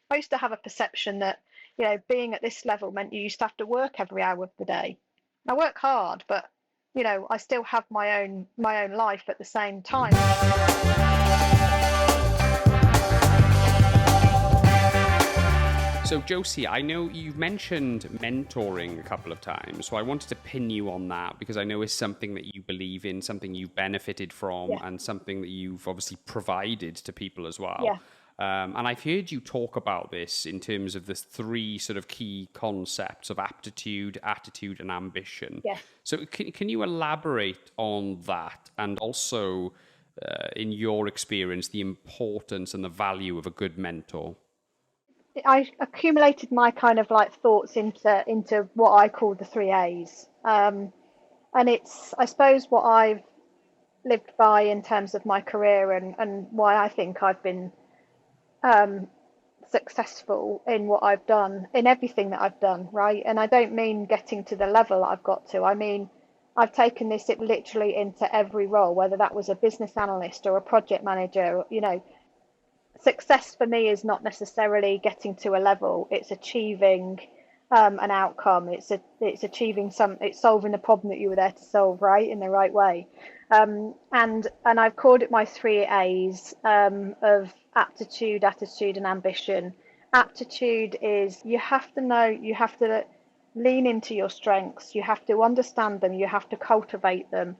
I used to have a perception that, being at this level meant you used to have to work every hour of the day. I work hard, but I still have my own life at the same time. So, Josie, I know you've mentioned mentoring a couple of times, so I wanted to pin you on that because I know it's something that you believe in, something you've benefited from, Yeah, and something that you've obviously provided to people as well. yeah, And I've heard you talk about this in terms of the three sort of key concepts of aptitude, attitude, and ambition. yes. So, can you elaborate on that and also, in your experience, the importance and the value of a good mentor? I accumulated my kind of like thoughts into what I call the three A's. And it's, I suppose, what I've lived by in terms of my career, and why I think I've been um, successful in what I've done, in everything that I've done, right? And I don't mean getting to the level I've got to. I mean, I've taken this it literally into every role, whether that was a business analyst or a project manager. Success for me is not necessarily getting to a level; it's achieving an outcome. It's achieving it's solving the problem that you were there to solve, right, in the right way. And I've called it my three A's of aptitude, attitude, and ambition. Aptitude is you have to know, you have to lean into your strengths, you have to understand them, you have to cultivate them.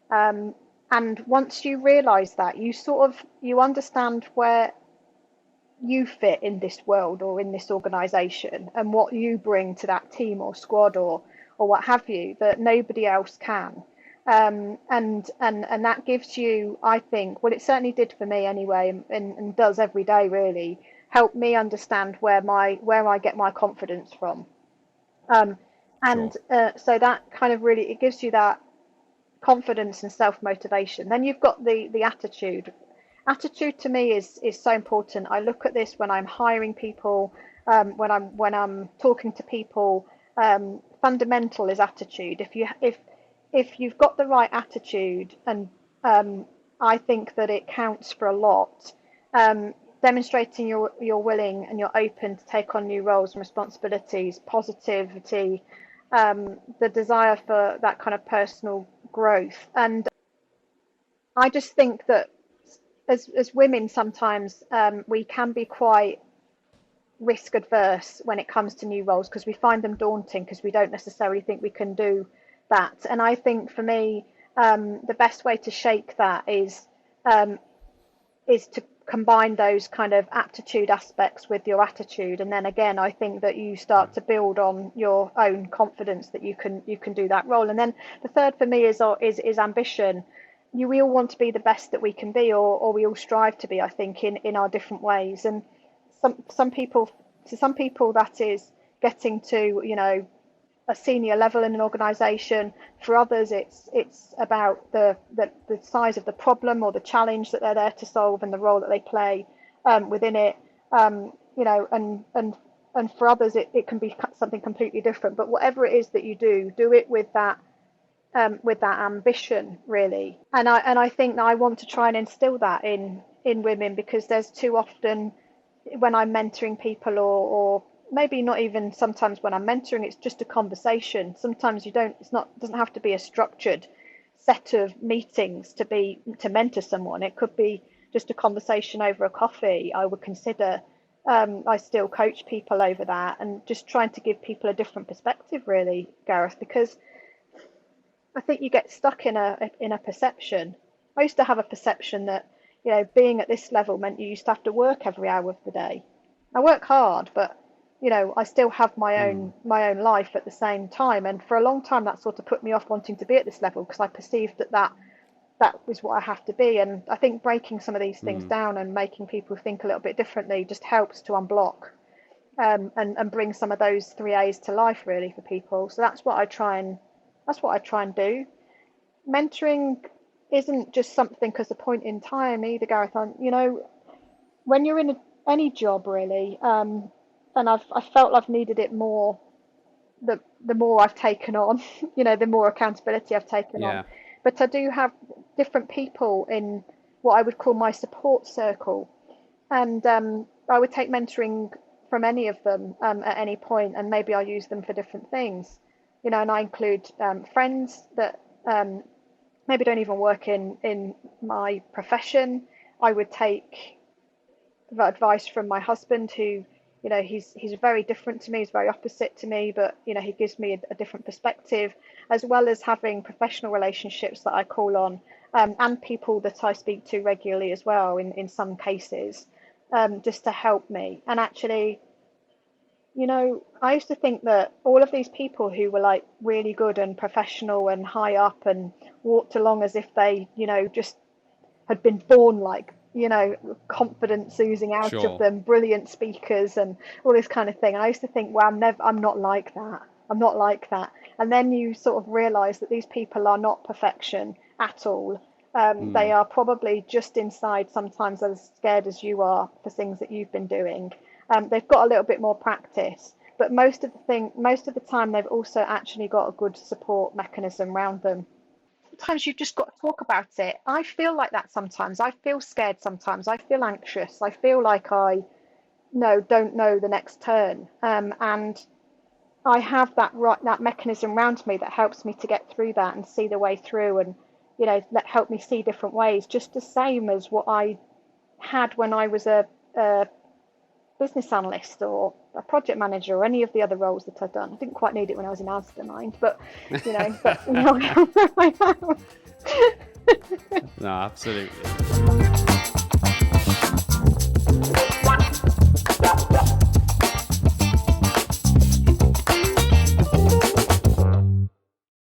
Um, and once you realize that, you understand where you fit in this world or in this organization and what you bring to that team or squad or what have you that nobody else can. And that gives you, I think, well, it certainly did for me anyway, and does every day really, help me understand where I get my confidence from. um, Sure. so that kind of really, it gives you that confidence and self motivation. Then you've got the attitude. Attitude to me is so important. I look at this when I'm hiring people, when I'm talking to people. Fundamental is attitude. If you've got the right attitude, and um, I think that it counts for a lot. Demonstrating you're willing and you're open to take on new roles and responsibilities, positivity, the desire for that kind of personal growth. And I just think that as women, sometimes we can be quite risk adverse when it comes to new roles because we find them daunting because we don't necessarily think we can do that. And I think for me, the best way to shake that um, is to combine those kind of aptitude aspects with your attitude, and then again I think that you start to build on your own confidence that you can do that role. And then the third for me is ambition. We all want to be the best that we can be, or we all strive to be, I think, in our different ways. And some people that is getting to a senior level in an organization. For others, it's about the size of the problem or the challenge that they're there to solve and the role that they play within it. And for others, it can be something completely different. But whatever it is that you do it with that ambition, really. And I think that I want to try and instill that in women, because there's too often when I'm mentoring people, or maybe not even sometimes when I'm mentoring, it's just a conversation. Sometimes you don't, doesn't have to be a structured set of meetings to mentor someone. It could be just a conversation over a coffee. I would consider. I still coach people over that, and just trying to give people a different perspective, really, Gareth, because I think you get stuck in a perception. I used to have a perception that being at this level meant you used to have to work every hour of the day. I work hard, but I still have my own life at the same time. And for a long time, that sort of put me off wanting to be at this level, because I perceived that was what I have to be. And I think breaking some of these things down and making people think a little bit differently just helps to unblock and bring some of those three A's to life, really, for people. So that's what I try and do. Mentoring isn't just something as a point in time either, Gareth. When you're in any job, really, and I felt I've needed it more the more I've taken on, the more accountability I've taken on. Yeah. But I do have different people in what I would call my support circle, and I would take mentoring from any of them at any point, and maybe I use them for different things, and I include friends that maybe don't even work in my profession. I would take advice from my husband, who, he's very different to me, he's very opposite to me, but he gives me a different perspective, as well as having professional relationships that I call on, and people that I speak to regularly as well in some cases, just to help me. And actually, I used to think that all of these people who were like really good and professional and high up and walked along as if they, just had been born like, confidence oozing out of Sure. them, brilliant speakers and all this kind of thing. And I used to think, well, I'm not like that. I'm not like that. And then you sort of realize that these people are not perfection at all. They are probably just inside sometimes as scared as you are for things that you've been doing. They've got a little bit more practice, but most of the time, they've also actually got a good support mechanism around them. Sometimes you've just got to talk about it. I feel like that sometimes. I feel scared sometimes. I feel anxious. I feel like I don't know the next turn. And I have that mechanism around me that helps me to get through that and see the way through, and help me see different ways. Just the same as what I had when I was a business analyst or a project manager or any of the other roles that I've done. I didn't quite need it when I was in Asda, mind, but now I am. No, absolutely.